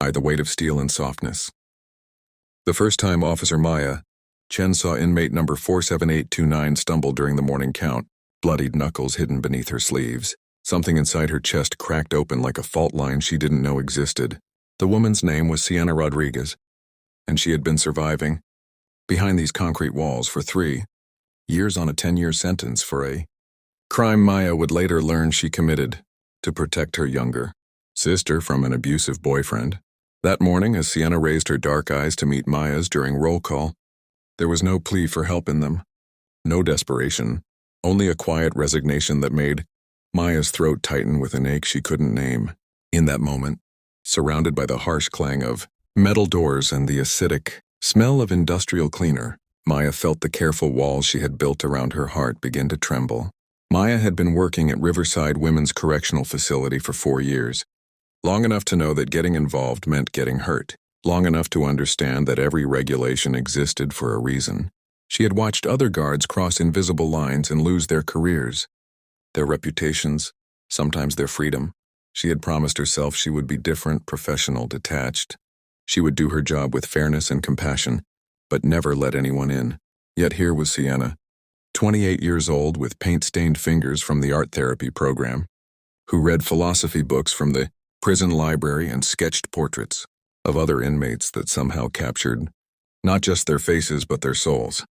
The weight of steel and softness. The first time Officer Maya Chen saw inmate number 47829 stumble during the morning count, bloodied knuckles hidden beneath her sleeves. Something inside her chest cracked open like a fault line she didn't know existed. The woman's name was Sienna Rodriguez, and she had been surviving behind these concrete walls for 3 years on a 10-year sentence for a crime Maya would later learn she committed to protect her younger sister from an abusive boyfriend. That morning, as Sienna raised her dark eyes to meet Maya's during roll call, there was no plea for help in them, no desperation, only a quiet resignation that made Maya's throat tighten with an ache she couldn't name. In that moment, surrounded by the harsh clang of metal doors and the acidic smell of industrial cleaner, Maya felt the careful walls she had built around her heart begin to tremble. Maya had been working at Riverside Women's Correctional Facility for 4 years, long enough to know that getting involved meant getting hurt, long enough to understand that every regulation existed for a reason. She had watched other guards cross invisible lines and lose their careers, their reputations, sometimes their freedom. She had promised herself she would be different, professional, detached. She would do her job with fairness and compassion, but never let anyone in. Yet here was Sienna, 28 years old with paint-stained fingers from the art therapy program, who read philosophy books from the prison library and sketched portraits of other inmates that somehow captured not just their faces but their souls.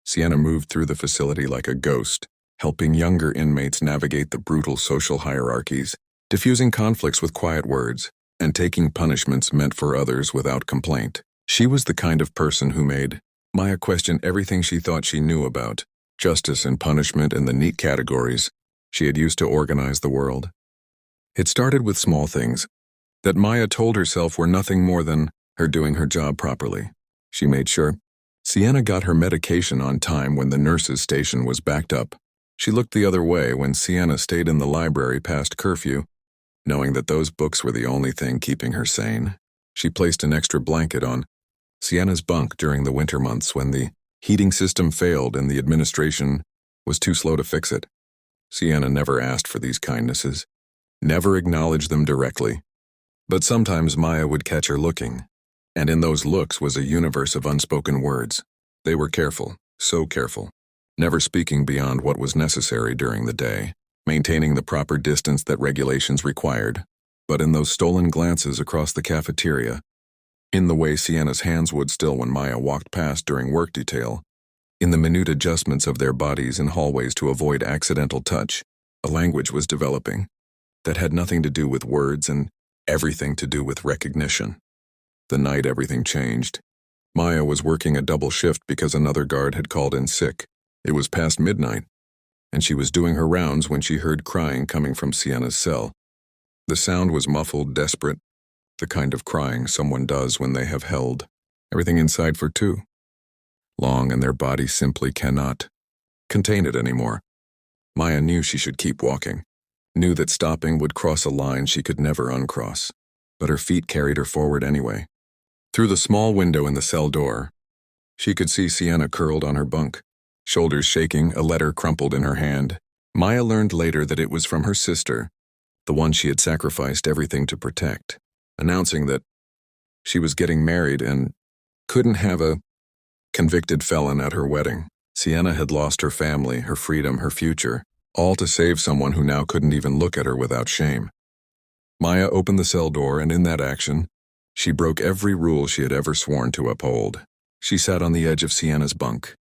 Sienna moved through the facility like a ghost, helping younger inmates navigate the brutal social hierarchies, diffusing conflicts with quiet words, and taking punishments meant for others without complaint. She was the kind of person who made Maya question everything she thought she knew about justice and punishment and the neat categories she had used to organize the world. It started with small things that Maya told herself were nothing more than her doing her job properly. She made sure Sienna got her medication on time when the nurse's station was backed up. She looked the other way when Sienna stayed in the library past curfew, knowing that those books were the only thing keeping her sane. She placed an extra blanket on Sienna's bunk during the winter months when the heating system failed and the administration was too slow to fix it. Sienna never asked for these kindnesses, never acknowledged them directly. But sometimes Maya would catch her looking, and in those looks was a universe of unspoken words. They were careful, so careful, never speaking beyond what was necessary during the day, maintaining the proper distance that regulations required. But in those stolen glances across the cafeteria, in the way Sienna's hands would still when Maya walked past during work detail, in the minute adjustments of their bodies in hallways to avoid accidental touch, a language was developing that had nothing to do with words and everything to do with recognition. The night everything changed. Maya was working a double shift because another guard had called in sick. It was past midnight, and she was doing her rounds when she heard crying coming from Sienna's cell. The sound was muffled, desperate, the kind of crying someone does when they have held everything inside for too long and their body simply cannot contain it anymore. Maya knew she should keep walking, knew that stopping would cross a line she could never uncross, but her feet carried her forward anyway. Through the small window in the cell door, she could see Sienna curled on her bunk, shoulders shaking, a letter crumpled in her hand. Maya learned later that it was from her sister, the one she had sacrificed everything to protect, announcing that she was getting married and couldn't have a convicted felon at her wedding. Sienna had lost her family, her freedom, her future, all to save someone who now couldn't even look at her without shame. Maya opened the cell door, and in that action, she broke every rule she had ever sworn to uphold. She sat on the edge of Sienna's bunk,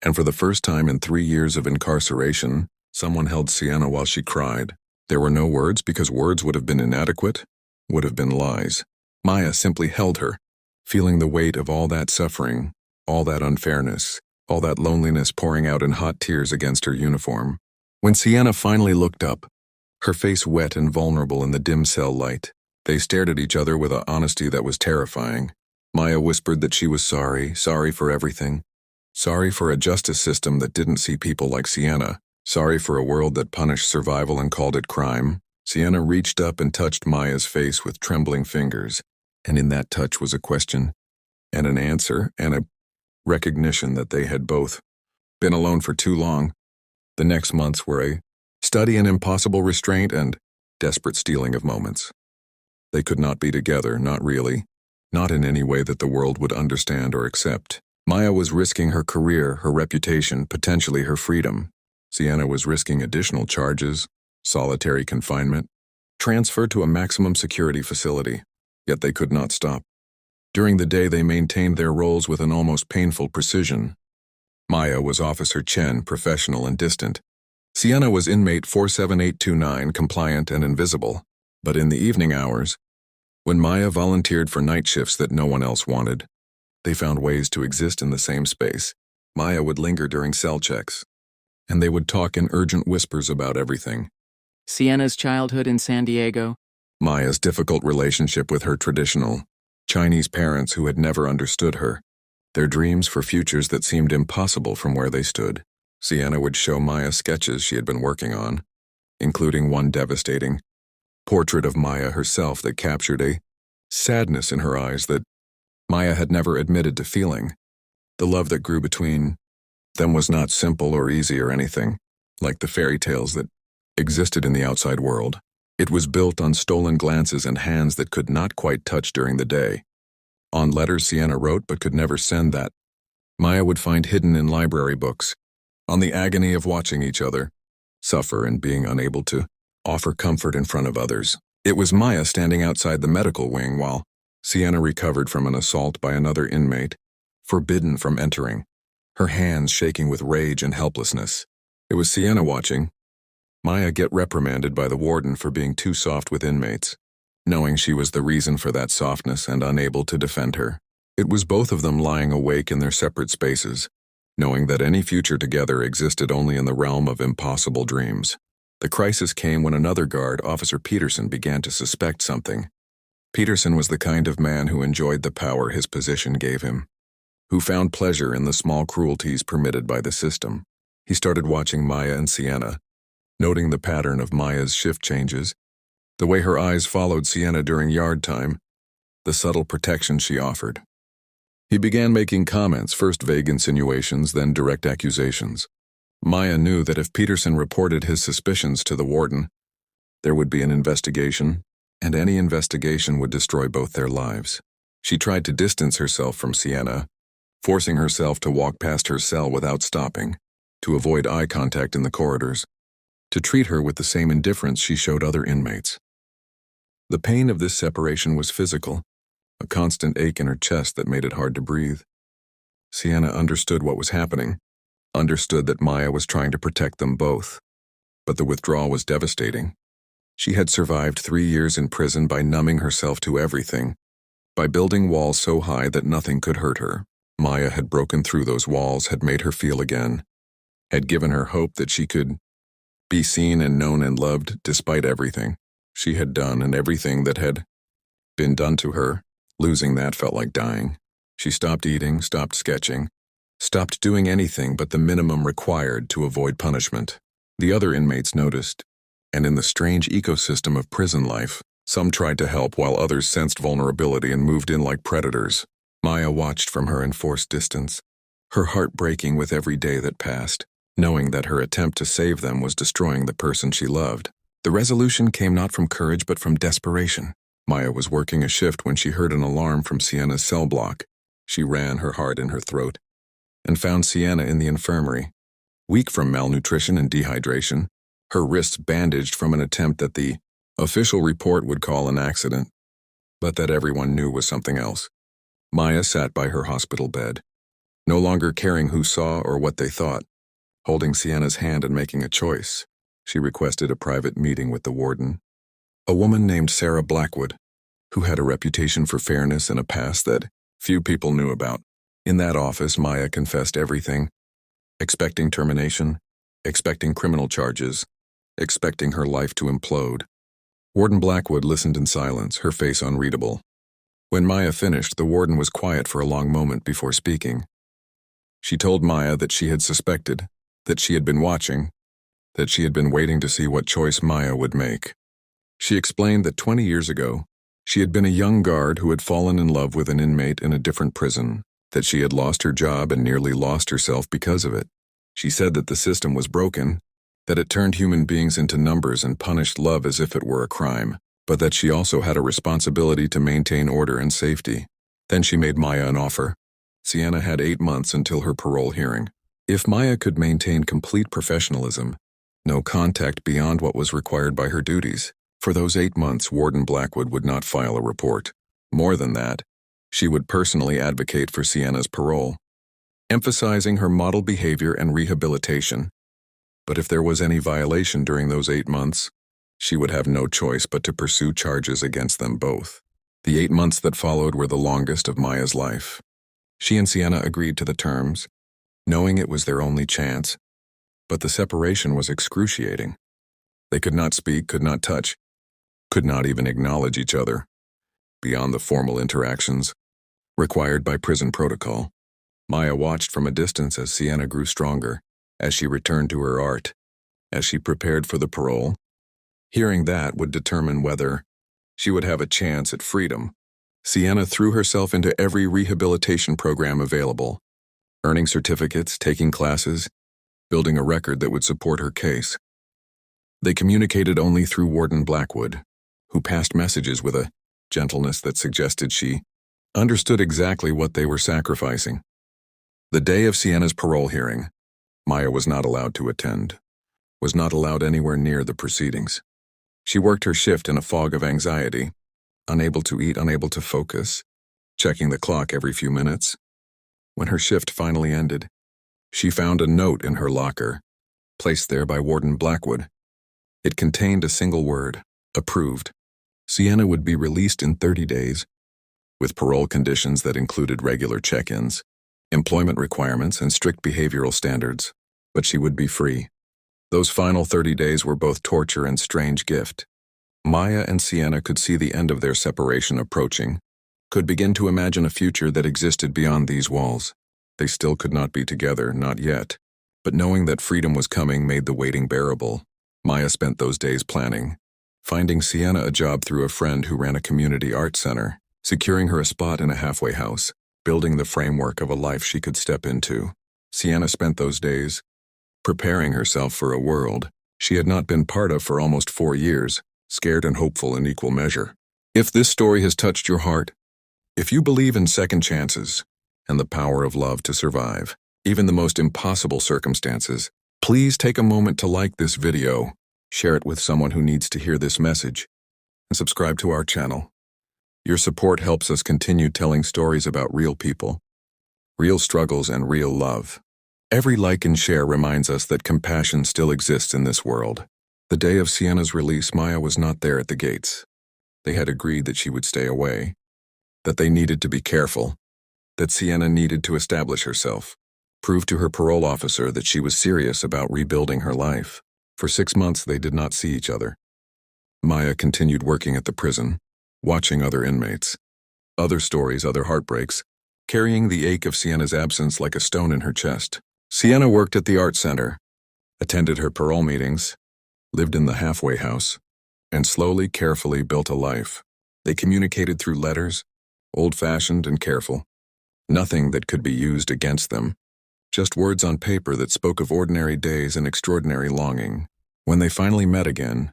and for the first time in 3 years of incarceration, someone held Sienna while she cried. There were no words because words would have been inadequate, would have been lies. Maya simply held her, feeling the weight of all that suffering, all that unfairness, all that loneliness pouring out in hot tears against her uniform. When Sienna finally looked up, her face wet and vulnerable in the dim cell light, they stared at each other with an honesty that was terrifying. Maya whispered that she was sorry for everything, sorry for a justice system that didn't see people like Sienna, sorry for a world that punished survival and called it crime. Sienna reached up and touched Maya's face with trembling fingers, and in that touch was a question, and an answer, and a recognition that they had both been alone for too long. The next months were a study in impossible restraint and desperate stealing of moments. They could not be together, not really. Not in any way that the world would understand or accept. Maya was risking her career, her reputation, potentially her freedom. Sienna was risking additional charges, solitary confinement, transfer to a maximum security facility. Yet they could not stop. During the day they maintained their roles with an almost painful precision. Maya was Officer Chen, professional and distant. Sienna was inmate 47829, compliant and invisible. But in the evening hours, when Maya volunteered for night shifts that no one else wanted, they found ways to exist in the same space. Maya would linger during cell checks, and they would talk in urgent whispers about everything. Sienna's childhood in San Diego. Maya's difficult relationship with her traditional Chinese parents who had never understood her. Their dreams for futures that seemed impossible from where they stood. Sienna would show Maya sketches she had been working on, including one devastating portrait of Maya herself that captured a sadness in her eyes that Maya had never admitted to feeling. The love that grew between them was not simple or easy or anything, like the fairy tales that existed in the outside world. It was built on stolen glances and hands that could not quite touch during the day. On letters Sienna wrote but could never send that Maya would find hidden in library books. On the agony of watching each other suffer and being unable to offer comfort in front of others. It was Maya standing outside the medical wing while Sienna recovered from an assault by another inmate, forbidden from entering, her hands shaking with rage and helplessness. It was Sienna watching Maya get reprimanded by the warden for being too soft with inmates, knowing she was the reason for that softness and unable to defend her. It was both of them lying awake in their separate spaces, knowing that any future together existed only in the realm of impossible dreams. The crisis came when another guard, Officer Peterson, began to suspect something. Peterson was the kind of man who enjoyed the power his position gave him, who found pleasure in the small cruelties permitted by the system. He started watching Maya and Sienna, noting the pattern of Maya's shift changes, the way her eyes followed Sienna during yard time, the subtle protection she offered. He began making comments, first vague insinuations, then direct accusations. Maya knew that if Peterson reported his suspicions to the warden, there would be an investigation, and any investigation would destroy both their lives. She tried to distance herself from Sienna, forcing herself to walk past her cell without stopping, to avoid eye contact in the corridors, to treat her with the same indifference she showed other inmates. The pain of this separation was physical, a constant ache in her chest that made it hard to breathe. Sienna understood what was happening, understood that Maya was trying to protect them both. But the withdrawal was devastating. She had survived 3 years in prison by numbing herself to everything, by building walls so high that nothing could hurt her. Maya had broken through those walls, had made her feel again, had given her hope that she could be seen and known and loved despite everything she had done and everything that had been done to her. Losing that felt like dying. She stopped eating, stopped sketching, stopped doing anything but the minimum required to avoid punishment. The other inmates noticed, and in the strange ecosystem of prison life, some tried to help while others sensed vulnerability and moved in like predators. Maya watched from her enforced distance, her heart breaking with every day that passed, knowing that her attempt to save them was destroying the person she loved. The resolution came not from courage but from desperation. Maya was working a shift when she heard an alarm from Sienna's cell block. She ran, her heart in her throat, and found Sienna in the infirmary, weak from malnutrition and dehydration, her wrists bandaged from an attempt that the official report would call an accident, but that everyone knew was something else. Maya sat by her hospital bed, no longer caring who saw or what they thought, holding Sienna's hand and making a choice. She requested a private meeting with the warden, a woman named Sarah Blackwood, who had a reputation for fairness and a past that few people knew about. In that office, Maya confessed everything, expecting termination, expecting criminal charges, expecting her life to implode. Warden Blackwood listened in silence, her face unreadable. When Maya finished, the warden was quiet for a long moment before speaking. She told Maya that she had suspected, that she had been watching, that she had been waiting to see what choice Maya would make. She explained that 20 years ago, she had been a young guard who had fallen in love with an inmate in a different prison, that she had lost her job and nearly lost herself because of it. She said that the system was broken, that it turned human beings into numbers and punished love as if it were a crime. but that she also had a responsibility to maintain order and safety. Then she made Maya an offer. Sienna had 8 months until her parole hearing. If Maya could maintain complete professionalism, no contact beyond what was required by her duties, for those 8 months Warden Blackwood would not file a report. More than that, she would personally advocate for Sienna's parole, emphasizing her model behavior and rehabilitation. But if there was any violation during those 8 months, she would have no choice but to pursue charges against them both. The 8 months that followed were the longest of Maya's life. She and Sienna agreed to the terms, knowing it was their only chance, but the separation was excruciating. They could not speak, could not touch, could not even acknowledge each other, beyond the formal interactions required by prison protocol. Maya watched from a distance as Sienna grew stronger, as she returned to her art, as she prepared for the parole. Hearing that would determine whether she would have a chance at freedom. Sienna threw herself into every rehabilitation program available, earning certificates, taking classes, building a record that would support her case. They communicated only through Warden Blackwood, who passed messages with a gentleness that suggested she understood exactly what they were sacrificing. The day of Sienna's parole hearing, Maya was not allowed to attend, was not allowed anywhere near the proceedings. She worked her shift in a fog of anxiety, unable to eat, unable to focus, checking the clock every few minutes. When her shift finally ended, she found a note in her locker, placed there by Warden Blackwood. It contained a single word: approved. Sienna would be released in 30 days, with parole conditions that included regular check-ins, employment requirements, and strict behavioral standards, but she would be free. Those final 30 days were both torture and strange gift. Maya and Sienna could see the end of their separation approaching, could begin to imagine a future that existed beyond these walls. They still could not be together, not yet, but knowing that freedom was coming made the waiting bearable. Maya spent those days planning, finding Sienna a job through a friend who ran a community art center, securing her a spot in a halfway house, building the framework of a life she could step into. Sienna spent those days preparing herself for a world she had not been part of for almost 4 years, scared and hopeful in equal measure. If this story has touched your heart, if you believe in second chances and the power of love to survive, even the most impossible circumstances, please take a moment to like this video, share it with someone who needs to hear this message, and subscribe to our channel. Your support helps us continue telling stories about real people, real struggles, and real love. Every like and share reminds us that compassion still exists in this world. The day of Sienna's release, Maya was not there at the gates. They had agreed that she would stay away, that they needed to be careful, that Sienna needed to establish herself, prove to her parole officer that she was serious about rebuilding her life. For 6 months they did not see each other. Maya continued working at the prison, watching other inmates, other stories, other heartbreaks, carrying the ache of Sienna's absence like a stone in her chest. Sienna worked at the art center, attended her parole meetings, lived in the halfway house, and slowly, carefully built a life. They communicated through letters, old-fashioned and careful. Nothing that could be used against them, just words on paper that spoke of ordinary days and extraordinary longing. When they finally met again,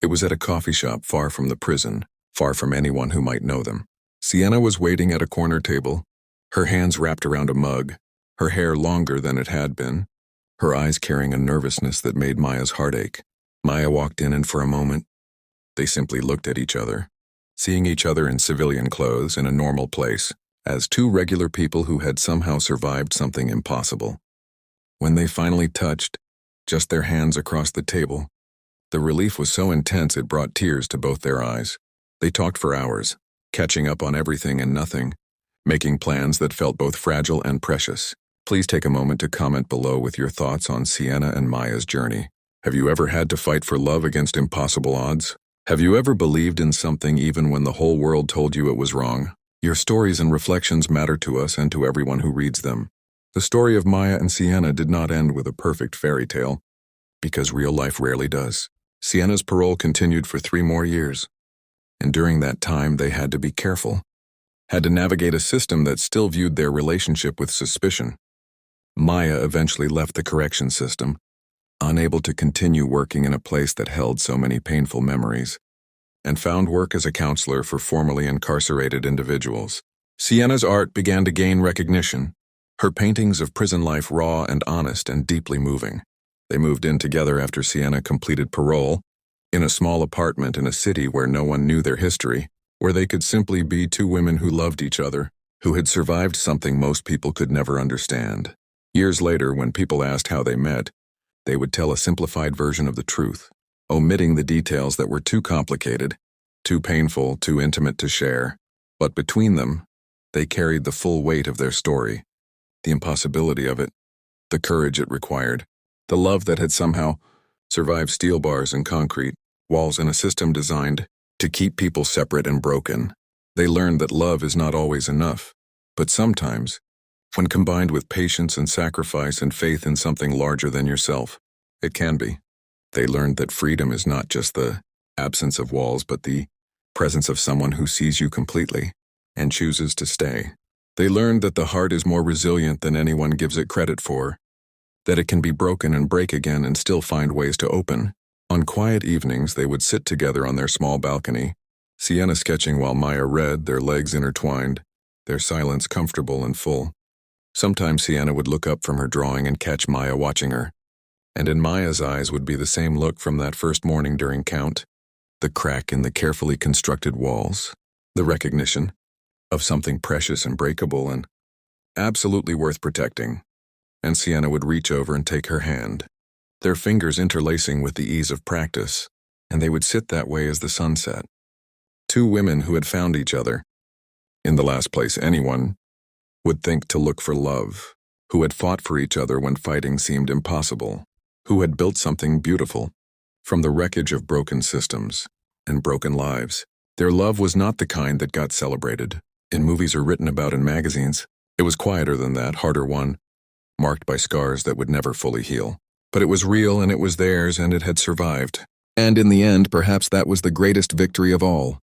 it was at a coffee shop far from the prison, far from anyone who might know them. Sienna was waiting at a corner table, her hands wrapped around a mug, her hair longer than it had been, her eyes carrying a nervousness that made Maya's heart ache. Maya walked in, and for a moment, they simply looked at each other, seeing each other in civilian clothes in a normal place, as two regular people who had somehow survived something impossible. When they finally touched, just their hands across the table, the relief was so intense it brought tears to both their eyes. They talked for hours, catching up on everything and nothing, making plans that felt both fragile and precious. Please take a moment to comment below with your thoughts on Sienna and Maya's journey. Have you ever had to fight for love against impossible odds? Have you ever believed in something even when the whole world told you it was wrong? Your stories and reflections matter to us and to everyone who reads them. The story of Maya and Sienna did not end with a perfect fairy tale, because real life rarely does. Sienna's parole continued for 3 more years, and during that time they had to be careful, had to navigate a system that still viewed their relationship with suspicion. Maya eventually left the correction system, unable to continue working in a place that held so many painful memories. and found work as a counselor for formerly incarcerated individuals. Sienna's art began to gain recognition, her paintings of prison life raw and honest and deeply moving. They moved in together after Sienna completed parole, in a small apartment in a city where no one knew their history, where they could simply be two women who loved each other, who had survived something most people could never understand. Years later, when people asked how they met, they would tell a simplified version of the truth, omitting the details that were too complicated, too painful, too intimate to share. But between them, they carried the full weight of their story, the impossibility of it, the courage it required, the love that had somehow survived steel bars and concrete, walls in a system designed to keep people separate and broken. They learned that love is not always enough, but sometimes, when combined with patience and sacrifice and faith in something larger than yourself, it can be. They learned that freedom is not just the absence of walls, but the presence of someone who sees you completely and chooses to stay. They learned that the heart is more resilient than anyone gives it credit for, that it can be broken and break again and still find ways to open. On quiet evenings, they would sit together on their small balcony, Sienna sketching while Maya read, their legs intertwined, their silence comfortable and full. Sometimes Sienna would look up from her drawing and catch Maya watching her, and in Maya's eyes would be the same look from that first morning during count, the crack in the carefully constructed walls, the recognition of something precious and breakable and absolutely worth protecting. And Sienna would reach over and take her hand, their fingers interlacing with the ease of practice, and they would sit that way as the sun set. Two women who had found each other, in the last place anyone would think to look for love, who had fought for each other when fighting seemed impossible, who had built something beautiful from the wreckage of broken systems and broken lives. Their love was not the kind that got celebrated in movies or written about in magazines. It was quieter than that, harder one, marked by scars that would never fully heal. But it was real and it was theirs and it had survived. And in the end, perhaps that was the greatest victory of all.